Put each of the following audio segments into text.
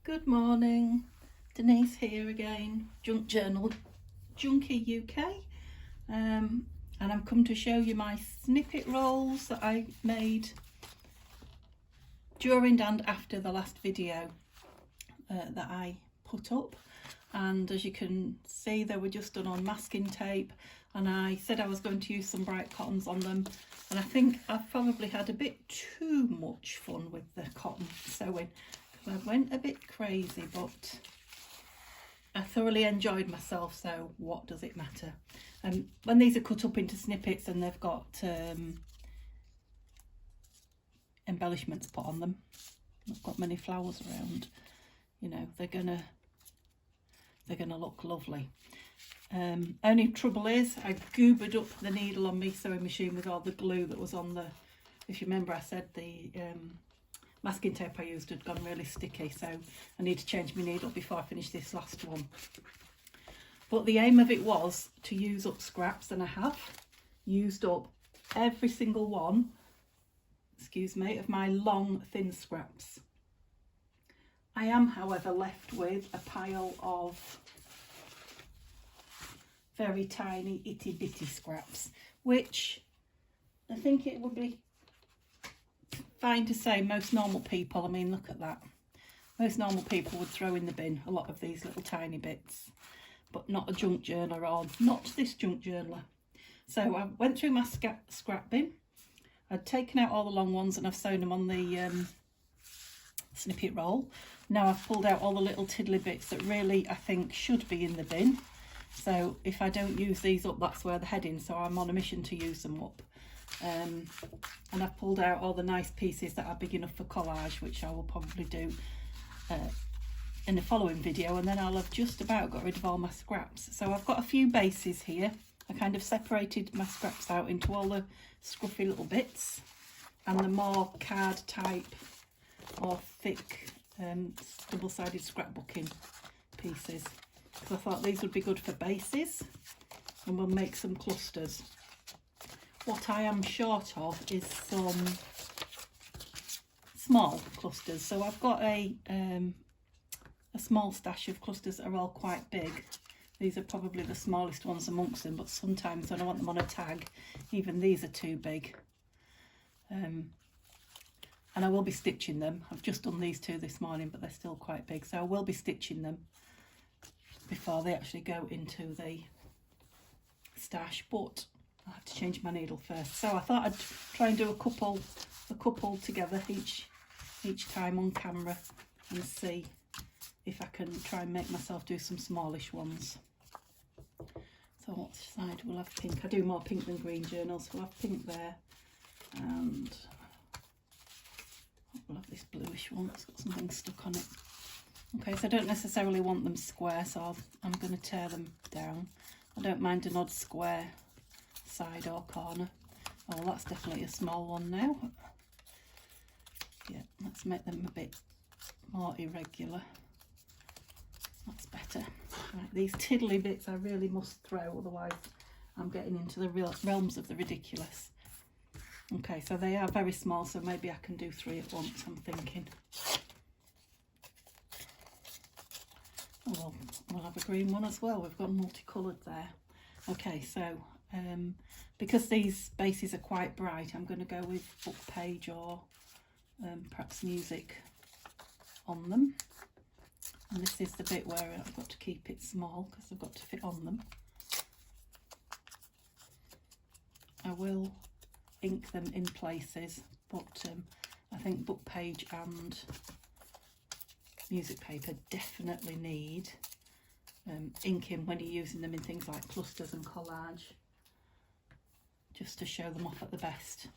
Good morning, Denise here again, Junk Journal Junkie UK, and I'm come to show you my snippet rolls that I made during and after the last video that I put up. And as you can see, they were just done on masking tape, and I said I was going to use some bright cottons on them, and I think I've probably had a bit too much fun with the cotton sewing. I went a bit crazy, but I thoroughly enjoyed myself, so what does it matter? When these are cut up into snippets and they've got embellishments put on them, I've got many flowers around, you know, they're gonna look lovely. Only trouble is I goobered up the needle on my sewing machine with all the glue that was on the, if you remember I said the masking tape I used had gone really sticky, so I need to change my needle before I finish this last one. But the aim of it was to use up scraps, and I have used up every single one, excuse me, of my long thin scraps. I am, however, left with a pile of very tiny itty bitty scraps, which I think it would be fine to say most normal people, I mean, look at that, most normal people would throw in the bin a lot of these little tiny bits, but not a junk journaler, or not this junk journaler. So I went through my scrap bin, I'd taken out all the long ones and I've sewn them on the snippet roll. Now I've pulled out all the little tiddly bits that really I think should be in the bin, so if I don't use these up, that's where they're heading, so I'm on a mission to use them up. And I've pulled out all the nice pieces that are big enough for collage, which I will probably do in the following video, and then I'll have just about got rid of all my scraps. So I've got a few bases here. I kind of separated my scraps out into all the scruffy little bits and the more card type or thick double-sided scrapbooking pieces, because I thought these would be good for bases, and we'll make some clusters. What I am short of is some small clusters, so I've got a small stash of clusters that are all quite big. These are probably the smallest ones amongst them, but sometimes when I want them on a tag, even these are too big. And I will be stitching them. I've just done these two this morning, but they're still quite big, so I will be stitching them before they actually go into the stash, but I have to change my needle first. So I thought I'd try and do a couple together each time on camera, and see if I can try and make myself do some smallish ones. So what side will have pink? I do more pink than green journals. We'll have pink there, and we'll have this bluish one that's got something stuck on it. Okay, so I don't necessarily want them square, so I'm going to tear them down. I don't mind an odd square side or corner. Oh, that's definitely a small one now. Yeah, let's make them a bit more irregular. That's better. Right, these tiddly bits I really must throw, otherwise I'm getting into the real realms of the ridiculous. Okay, so they are very small, so maybe I can do 3 at once, I'm thinking. Oh, well, we'll have a green one as well. We've got multicoloured there. Okay, so because these bases are quite bright, I'm going to go with book page or perhaps music on them. And this is the bit where I've got to keep it small because I've got to fit on them. I will ink them in places, but I think book page and music paper definitely need inking when you're using them in things like clusters and collage, just to show them off at the best.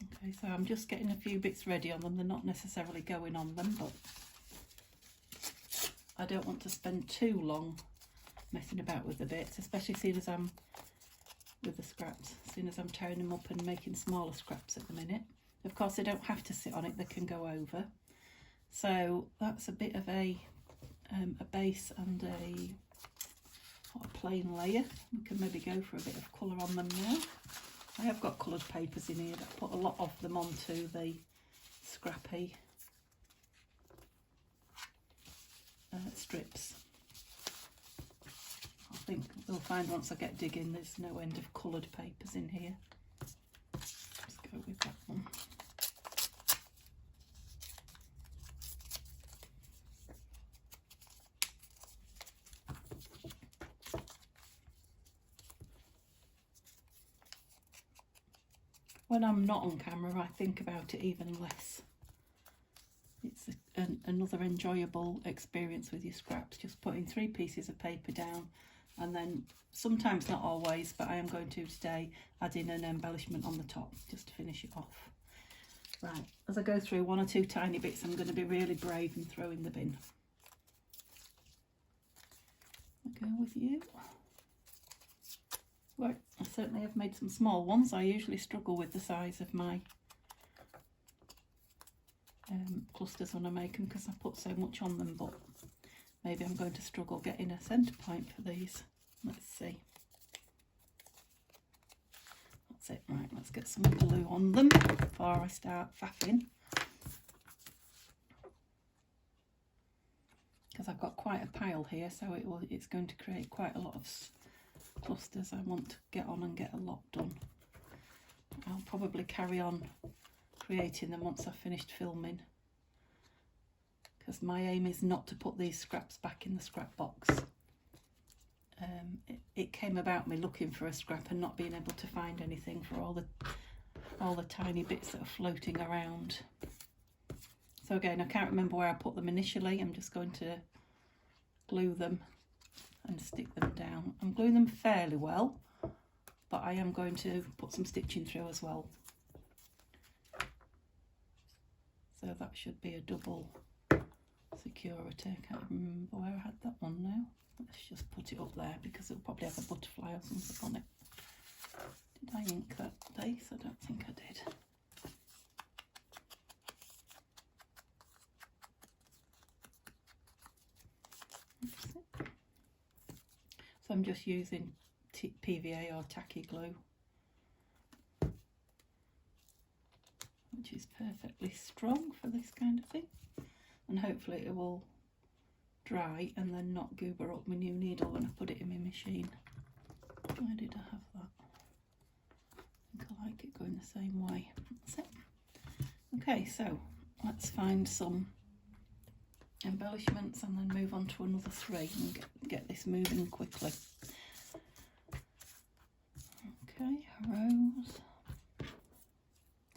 Okay, so I'm just getting a few bits ready on them. They're not necessarily going on them, but I don't want to spend too long messing about with the bits, especially seeing as I'm with the scraps, seeing as I'm tearing them up and making smaller scraps at the minute. Of course, they don't have to sit on it, they can go over. So that's a bit of a base and a plain layer. We can maybe go for a bit of colour on them now. I have got coloured papers in here that put a lot of them onto the scrappy strips. I think we'll find once I get digging there's no end of coloured papers in here. Let's go with that one. When I'm not on camera, I think about it even less. It's another enjoyable experience with your scraps, just putting 3 pieces of paper down, and then sometimes, not always, but I am going to today, add in an embellishment on the top just to finish it off. Right, as I go through 1 or 2 tiny bits, I'm going to be really brave and throw in the bin. I'll go with you. Right, I certainly have made some small ones. I usually struggle with the size of my clusters when I make them because I put so much on them, but maybe I'm going to struggle getting a centre point for these. Let's see. That's it. Right, let's get some glue on them before I start faffing. Because I've got quite a pile here, so it's going to create quite a lot of clusters I want to get on and get a lot done. I'll probably carry on creating them once I've finished filming, because my aim is not to put these scraps back in the scrap box. It came about me looking for a scrap and not being able to find anything for all the tiny bits that are floating around. So again, I can't remember where I put them initially. I'm just going to glue them and stick them down. I'm gluing them fairly well, but I am going to put some stitching through as well. So that should be a double security. I can't remember where I had that one now. Let's just put it up there because it'll probably have a butterfly or something on it. Did I ink that base? I don't think I did. So I'm just using PVA or tacky glue, which is perfectly strong for this kind of thing, and hopefully it will dry and then not goober up my new needle when I put it in my machine. Where did I have that? I think I like it going the same way. That's it. Okay, so let's find some embellishments and then move on to another 3 and get this moving quickly. Okay, rose.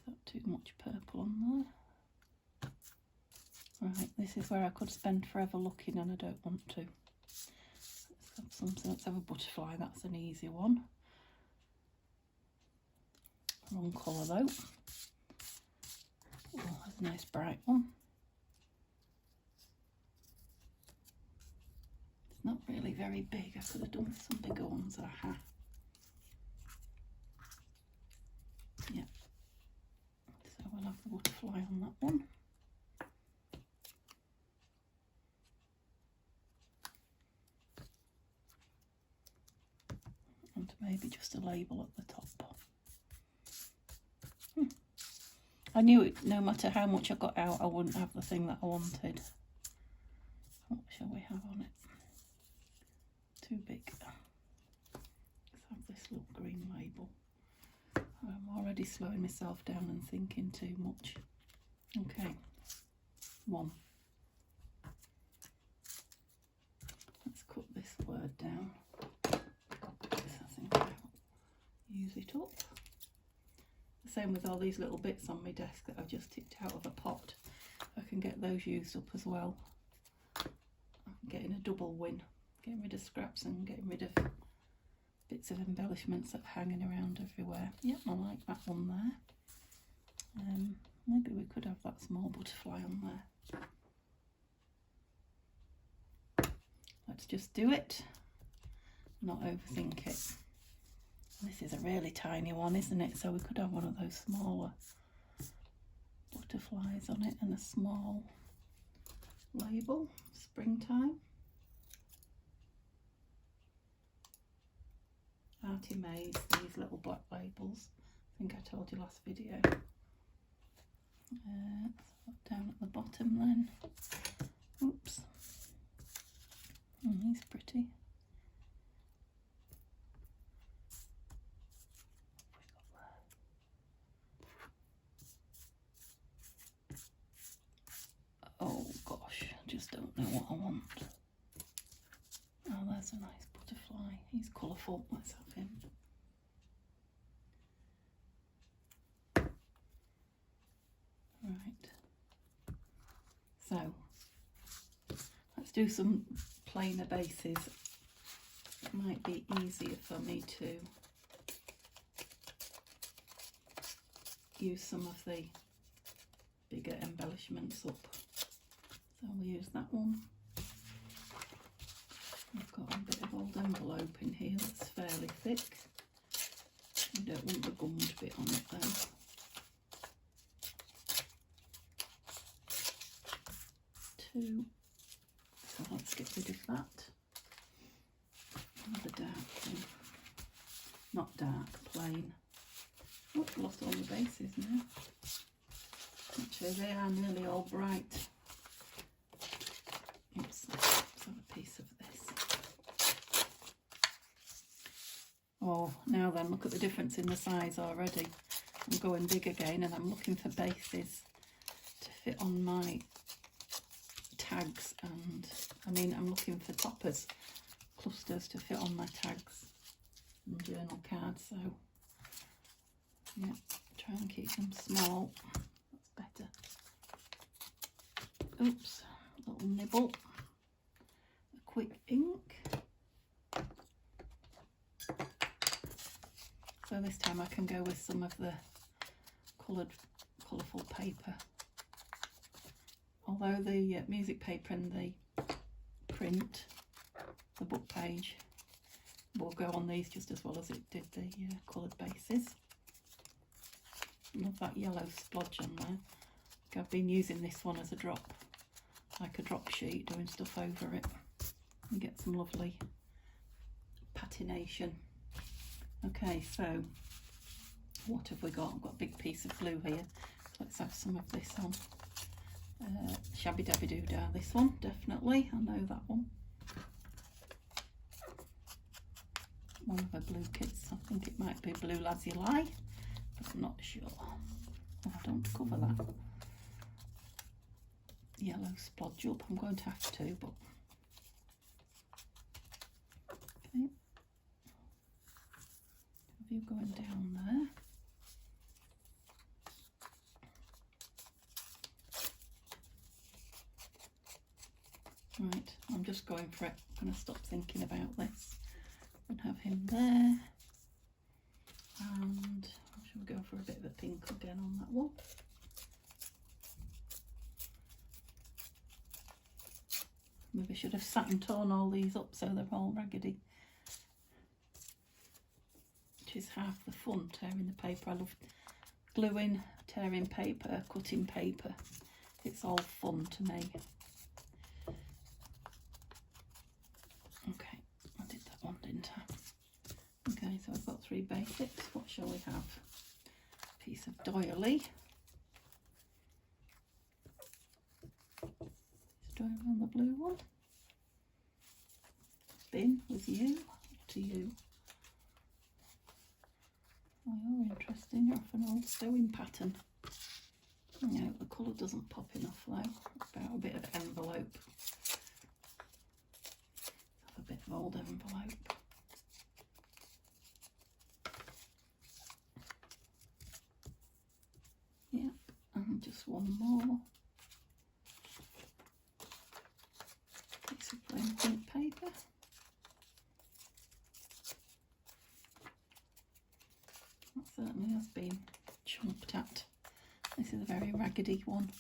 Got too much purple on there. Right, this is where I could spend forever looking and I don't want to. Let's have something. Let's have a butterfly. That's an easy one. Wrong colour though. Oh, that's a nice bright one. It's not really very big. I could have done with some bigger ones. Aha. Yeah. So we'll have the butterfly on that one. And maybe just a label at the top. I knew it, no matter how much I got out, I wouldn't have the thing that I wanted. What shall we have on it? Too big. Let's have this little green label. I'm already slowing myself down and thinking too much. Okay, 1. Let's cut this word down. I think I'll use it up. The same with all these little bits on my desk that I've just tipped out of a pot. I can get those used up as well. I'm getting a double win. Getting rid of scraps and getting rid of bits of embellishments that are hanging around everywhere. Yep, I like that one there. Maybe we could have that small butterfly on there. Let's just do it, not overthink it. This is a really tiny one, isn't it? So we could have one of those smaller butterflies on it and a small label, springtime. Artie Mays, these little black labels. I think I told you last video. Let's put down at the bottom then. Oops. don't know what I want. Oh, there's a nice butterfly. He's colourful. Let's have him. Right. So, let's do some plainer bases. It might be easier for me to use some of the bigger embellishments up. So we'll use that one. I've got a bit of old envelope in here that's fairly thick. I don't want the gummed bit on it though. Two. So let's get rid of that. Another dark thing. Not dark, plain. Oh, I've lost all the bases now. Actually, they are nearly all bright. Oops, let's have a piece of this. Oh, now then, look at the difference in the size already. I'm going big again and I'm looking for bases to fit on my tags, and I'm looking for toppers, clusters to fit on my tags and journal cards, so yeah, try and keep them small. That's better. Oops, little nibble. A quick ink. So this time I can go with some of the colourful paper. Although the music paper and the print, the book page, will go on these just as well as it did the coloured bases. Love that yellow splodge on there. I've been using this one as a drop, like a drop sheet, doing stuff over it. And get some lovely patination. Okay, so what have we got? I've got a big piece of blue here. Let's have some of this on. Shabby Dabby Doo Dah, this one, definitely. I know that one. One of her blue kits. I think it might be Blue Lads You Lie, but I'm not sure. Oh, I don't cover that. Yellow splodge up. I'm going to have to, but okay. Have you going down there? Right, I'm just going for it. I'm going to stop thinking about this and have him there. And should we go for a bit of a pink again on that one? Maybe I should have sat and torn all these up so they're all raggedy. Which is half the fun, tearing the paper. I love gluing, tearing paper, cutting paper. It's all fun to me. Okay, I did that one, didn't I? Okay, so I've got 3 basics. What shall we have? A piece of doily. Is doily on the blue one? Bin with you. Up to you. Oh, you're interesting. You're off an old sewing pattern. No, the colour doesn't pop enough though. About a bit of envelope. A bit of old envelope. Yep, and just one more piece of plain print paper. That certainly has been chomped at. This is a very raggedy one.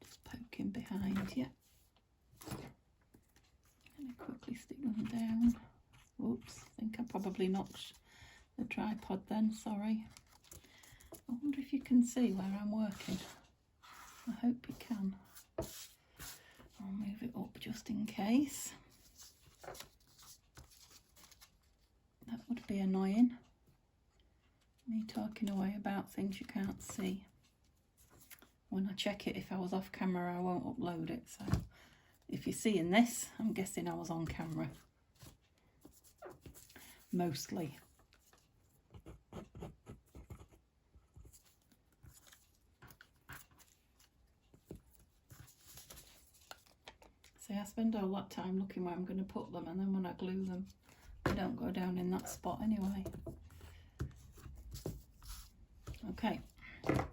Just poking behind, yeah. Quickly stick them down. Oops, I think I probably knocked the tripod then, sorry. I wonder if you can see where I'm working. I hope you can. I'll move it up just in case. That would be annoying. Me talking away about things you can't see. When I check it, if I was off camera, I won't upload it, so if you're seeing this, I'm guessing I was on camera. Mostly. See, I spend all that time looking where I'm going to put them, and then when I glue them, they don't go down in that spot anyway. Okay, I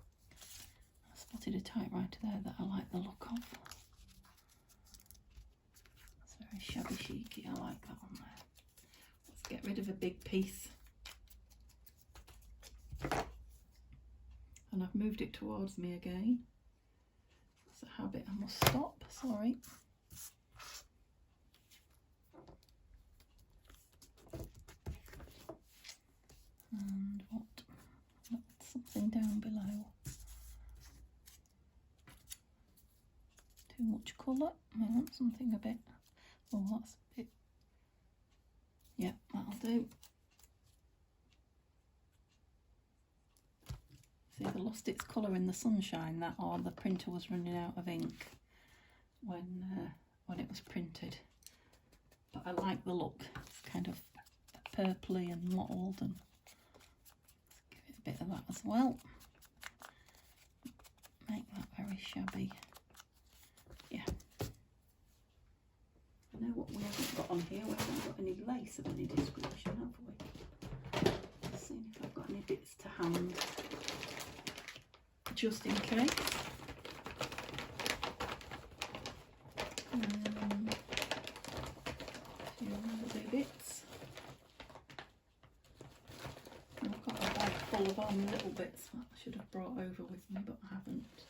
spotted a typewriter there that I like the look of. It's very shabby chicy, I like that one there. Let's get rid of a big piece. And I've moved it towards me again. That's a habit I must stop, sorry. And what? Something down below. Too much colour. I want something a bit. Oh, that's a bit. Yep, that'll do. See, they lost its colour in the sunshine, that, or the printer was running out of ink when it was printed. But I like the look. It's kind of purpley and mottled, and give it a bit of that as well. Make that very shabby. Yeah. I know what we haven't got on here. We haven't got any lace of any description, have we? Let's see if I've got any bits to hand, just in case. A few lovely bits. I've got a bag full of little bits that I should have brought over with me, but I haven't.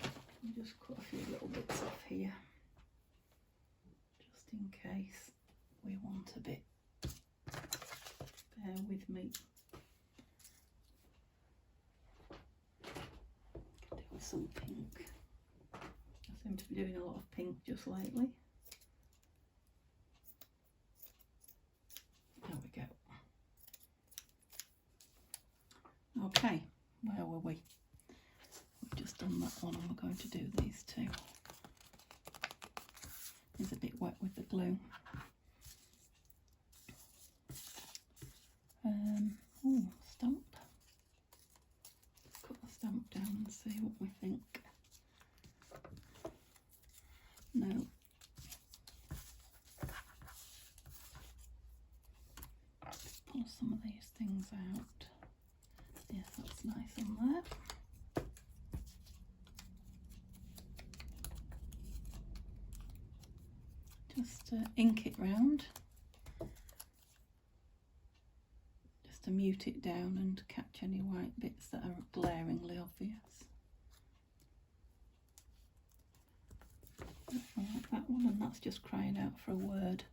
I'll just cut a few little bits off here, just in case we want a bit. Bear with me. Could do with some pink. I seem to be doing a lot of pink just lately. There we go. Okay, where were we? We've just done that one, and we're going to do these two. It's a bit wet with the glue. Oh, stamp. Let's cut the stamp down and see what we think. No. Pull some of these things out. Yes, that's nice on there. Just ink it round, just to mute it down and catch any white bits that are glaringly obvious. I like that one, and that's just crying out for a word,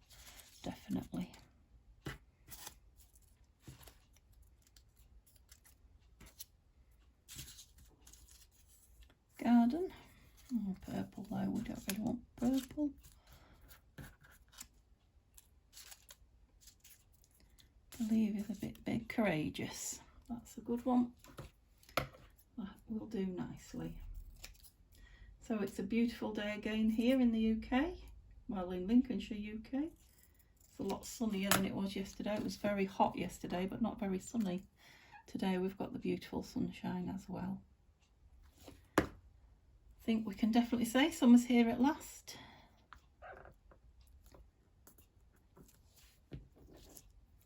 definitely. Garden. Oh, purple though, we don't really want purple. Believe is a bit big. Courageous. That's a good one. That will do nicely. So it's a beautiful day again here in the UK. Well, in Lincolnshire, UK. It's a lot sunnier than it was yesterday. It was very hot yesterday, but not very sunny. Today we've got the beautiful sunshine as well. I think we can definitely say summer's here at last.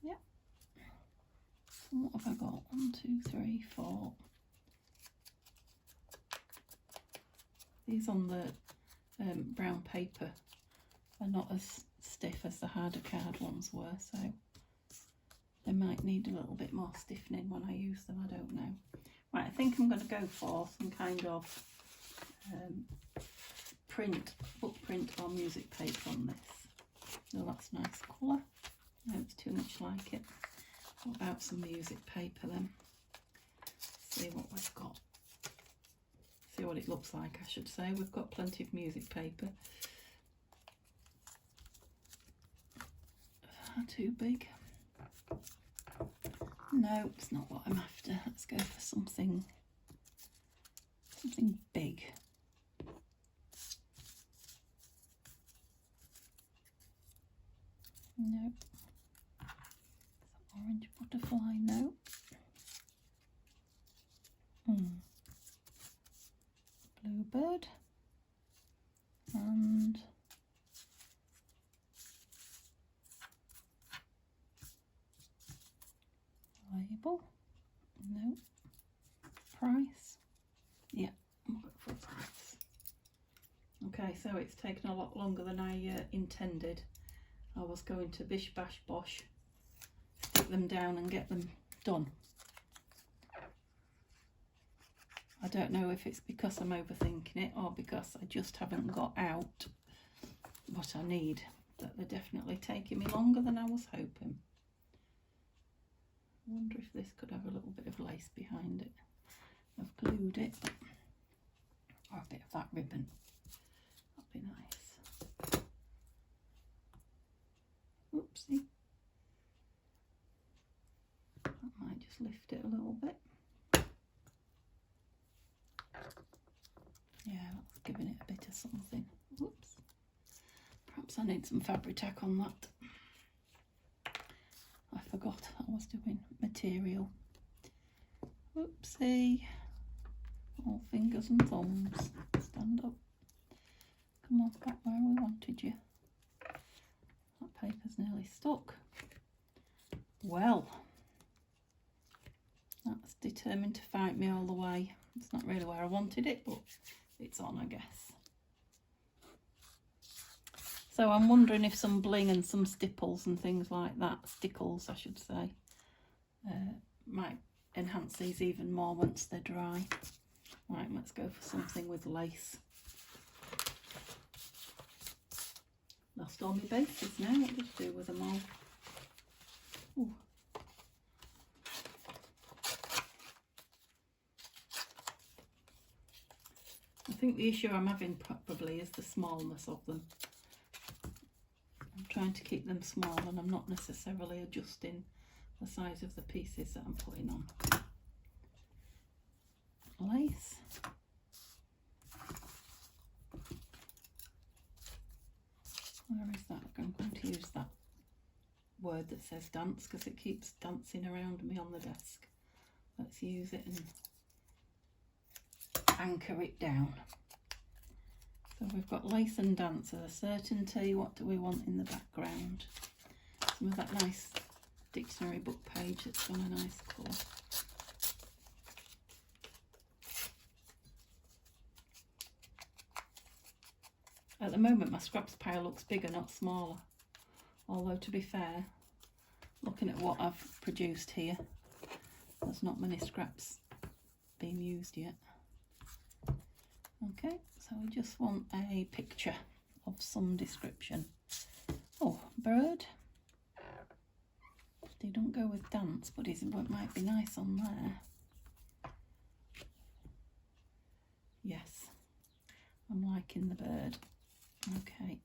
Yep. So what have I got? 1, 2, 3, 4. These on the brown paper are not as stiff as the harder card ones were, so they might need a little bit more stiffening when I use them, I don't know. Right, I think I'm going to go for some kind of book print or music paper on this. Oh, that's a nice colour. No, it's too much like it. What about some music paper then? See what we've got. See what it looks like, I should say. We've got plenty of music paper. Too big. No, it's not what I'm after. Let's go for something big. No. Orange butterfly, no. Bluebird. And Okay, so it's taken a lot longer than I intended. I was going to bish bash bosh, stick them down and get them done. I don't know if it's because I'm overthinking it or because I just haven't got out what I need, but they're definitely taking me longer than I was hoping. I wonder if this could have a little bit of lace behind it. I've glued it, or a bit of that ribbon. That'd be nice. Oopsie. That might just lift it a little bit. Yeah, that's giving it a bit of something. Whoops. Perhaps I need some Fabri-Tac on that. I forgot I was doing material. Whoopsie. All fingers and thumbs. Stand up. Come on, back where we wanted you. That paper's nearly stuck. Well, that's determined to fight me all the way. It's not really where I wanted it, but it's on, I guess. So I'm wondering if some bling and some stipples and things like that, stickles I should say, might enhance these even more once they're dry. Right, let's go for something with lace. Lost all my bases now, what did I do with them all? Ooh. I think the issue I'm having probably is the smallness of them. I'm trying to keep them small and I'm not necessarily adjusting the size of the pieces that I'm putting on. Lace. Where is that? I'm going to use that word that says dance because it keeps dancing around me on the desk. Let's use it and anchor it down. So we've got lace and dance as a certainty. What do we want in the background? Some of that nice dictionary book page that's got a nice colour. At the moment my scraps pile looks bigger, not smaller. Although to be fair, looking at what I've produced here, there's not many scraps being used yet. Okay, so we just want a picture of some description. Oh, bird. They don't go with dance, but it might be nice on there. Yes, I'm liking the bird. Okay,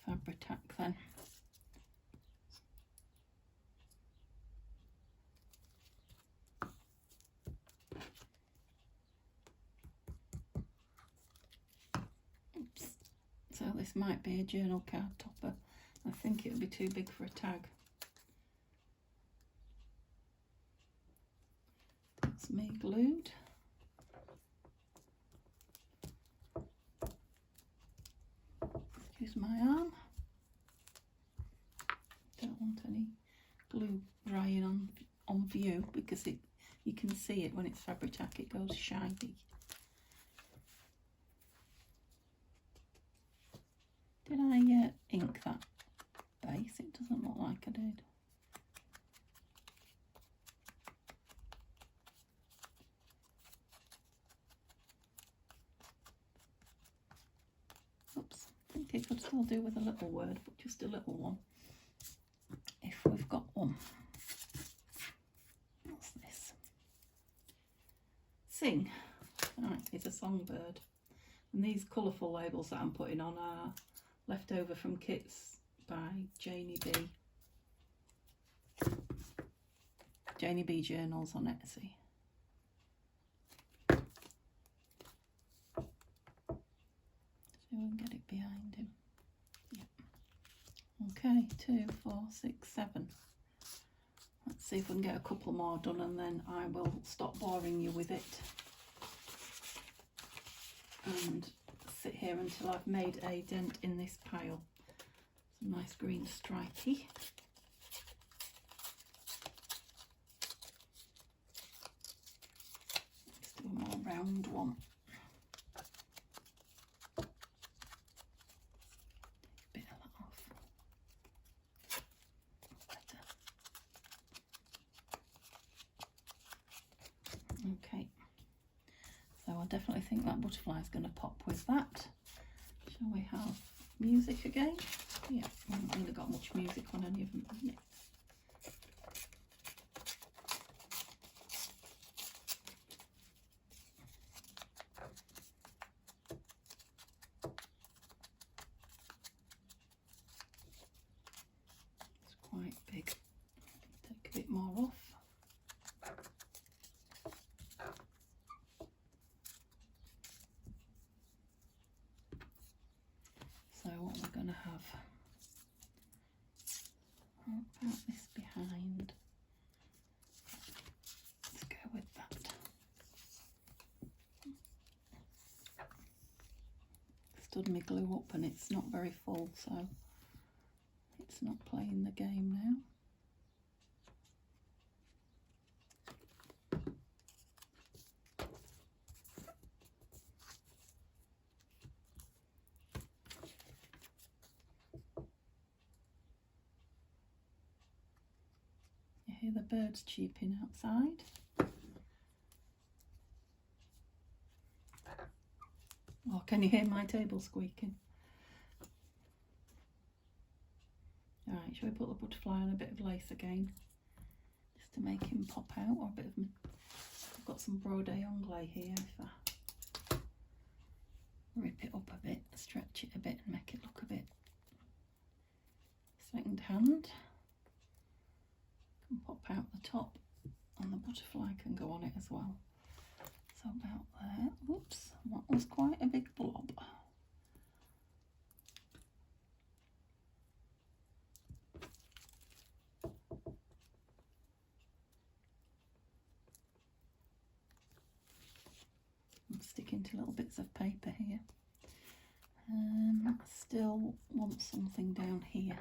Fabri-Tac then. Oops. So this might be a journal card topper. I think it would be too big for a tag. That's me glued. Excuse my arm. Don't want any glue drying on view because you can see it when it's Fabri-Tac, it goes shiny. Did I ink that base? It doesn't look like I did. Oops, I think it could still do with a little word, but just a little one. If we've got one. What's this? Sing. Right, it's a songbird. And these colourful labels that I'm putting on are left over from kits by Janie B. Janie B Journals on Etsy. So we can get it behind him. Yep. Okay, 2, 4, 6, 7. Let's see if we can get a couple more done and then I will stop boring you with it and sit here until I've made a dent in this pile. Some nice green stripey. Let's do a more round one. definitely think that butterfly is going to pop with that. Shall we have music again? Yeah, I haven't really got much music on any of them yet. It's quite big. Take a bit more off. So what we're going to have, how about this behind? Let's go with that. Stood my glue up and it's not very full, so it's not playing the game now. You hear the birds cheeping outside. Or can you hear my table squeaking? Alright, shall we put the butterfly on a bit of lace again? Just to make him pop out, or a bit of... I've got some Brode Anglais here. If I rip it up a bit, stretch it a bit and make it look a bit second hand. Can pop out the top and the butterfly can go on it as well. So about there. Whoops, that was quite a big blob. I'm sticking to little bits of paper here. Still want something down here.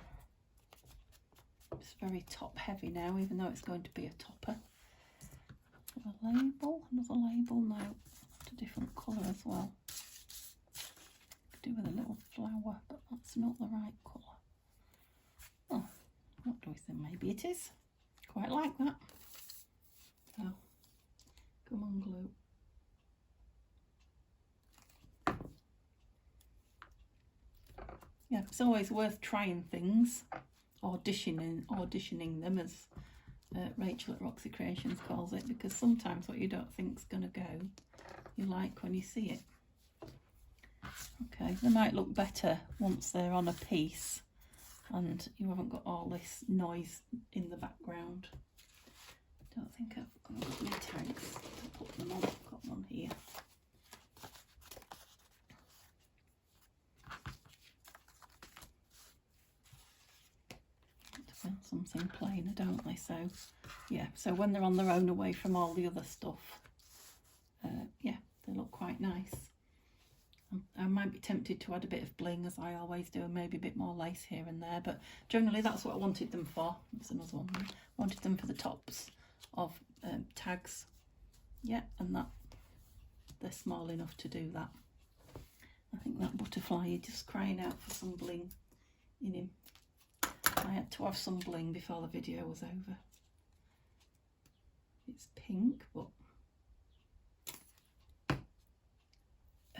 It's very top heavy now, even though it's going to be a topper. A label, another label, no, a different colour as well. Could do with a little flower, but that's not the right colour. Oh, what do we think? Maybe it is. Quite like that. So, come on, glue. Yeah, it's always worth trying things, auditioning them, as Rachel at Roxy Creations calls it, because sometimes what you don't think's going to go, you like when you see it. Okay, they might look better once they're on a piece and you haven't got all this noise in the background. Don't think I've got any tags to put them on. I've got one here. Something plainer, don't they? So yeah, so when they're on their own away from all the other stuff, yeah, they look quite nice. I might be tempted to add a bit of bling, as I always do, and maybe a bit more lace here and there, but generally that's what I wanted them for. There's another one. I wanted them for the tops of tags. Yeah, and that they're small enough to do that. I think that butterfly, you're just crying out for some bling in him. I had to have some bling before the video was over. It's pink, but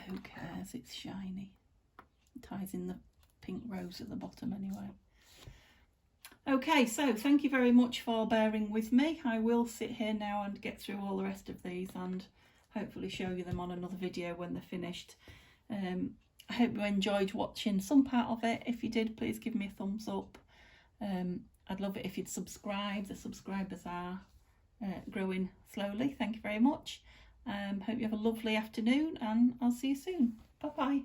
who cares? It's shiny. It ties in the pink rose at the bottom anyway. Okay, so thank you very much for bearing with me. I will sit here now and get through all the rest of these and hopefully show you them on another video when they're finished. I hope you enjoyed watching some part of it. If you did, please give me a thumbs up. I'd love it if you'd subscribe. The subscribers are growing slowly. Thank you very much. Hope you have a lovely afternoon and I'll see you soon. Bye bye.